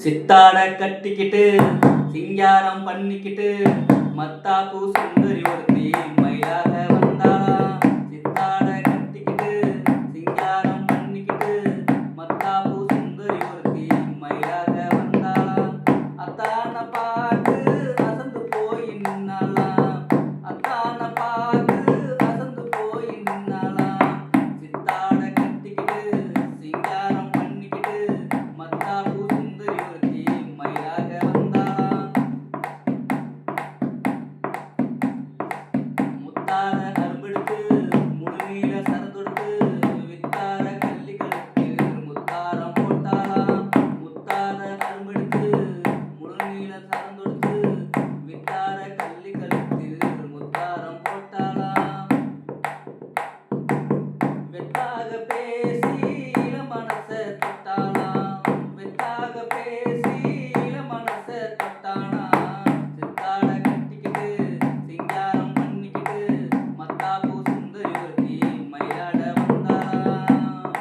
சித்தாட கட்டிக்கிட்டு சிங்காரம் பண்ணிக்கிட்டு மத்தாப்பு சுந்தரி ஒருத்தி மயிலாக வந்தாளாம். சித்தாட கட்டிக்கிட்டு சிங்காரம் பண்ணிக்கிட்டு மத்தாப்பு சுந்தரி ஒருத்தி மயிலாக வந்தாளாம். அத்தான பார்த்து அசந்து போய் நின்னாளாம். அத்தான பார்த்து அசந்து போய் நின்னாளாம். சித்தாட கட்டிக்கிட்டு சிங்காரம் பண்ணிக்கிட்டு மத்தாப்பு சுந்தரி ஒருத்தி மயிலாக வந்தாளாம். முத்தார கரும்பெடுத்து முழுநீள சரந்தொடுத்து வித்தார கள்ளி கழுத்து முத்தாரம் போட்டாளாம். முத்தார கரும்பெடுத்து முழுநீள சரந்தொடுத்து வித்தார கள்ளி கழுத்து முத்தாரம் போட்டாளாம். வெத்தாக பேசி இளமனச தொட்டாளாம். வெத்தாக பேசி இளமனச தொட்டாளாம். சித்தாட கட்டிக்கிட்டு சிங்காரம் பண்ணிக்கிட்டு மத்தாப்பு சுந்தரி ஒருத்தி மயிலாட வந்தாளாம்.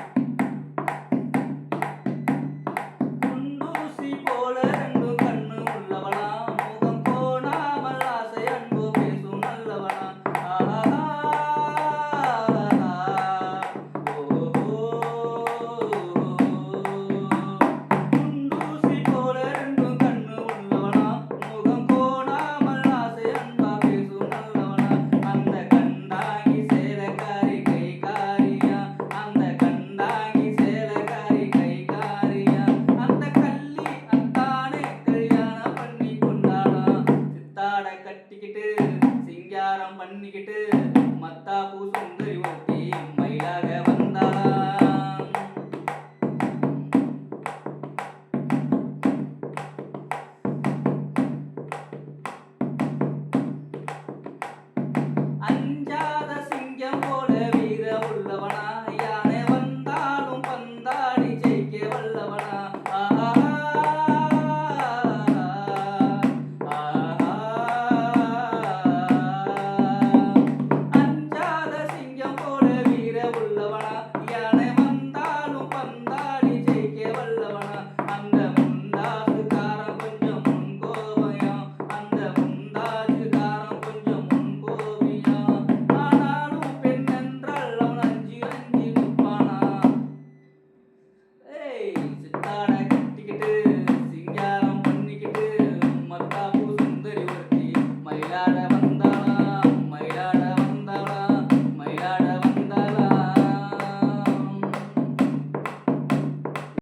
குண்டூசி போல ரெண்டும் கண்ணு உள்ளவளாம். முகம் கோணாமல் ஆசை அன்பு பேசும் நல்லவளாம். ஆஹா குண்டூசி போல ரெண்டும் கண்ணு உள்ளவளாம். முகம் கோணாமல் ஆசை அன்பா பேசும் நல்லவளாம். அந்த கண்டாங்கி சேலக்காரி கைகாரியா. அந்த கண்டாங்கி சேலக்காரி கைகாரியா. அந்த கள்ளி அத்தானே கல்யாணம் பண்ணி கொண்டாளாம். சித்தாட கட்டிக்கிட்டு சிங்காரம் பண்ணிக்கிட்டு மத்தாப்பு சுந்தரி ஒருத்தி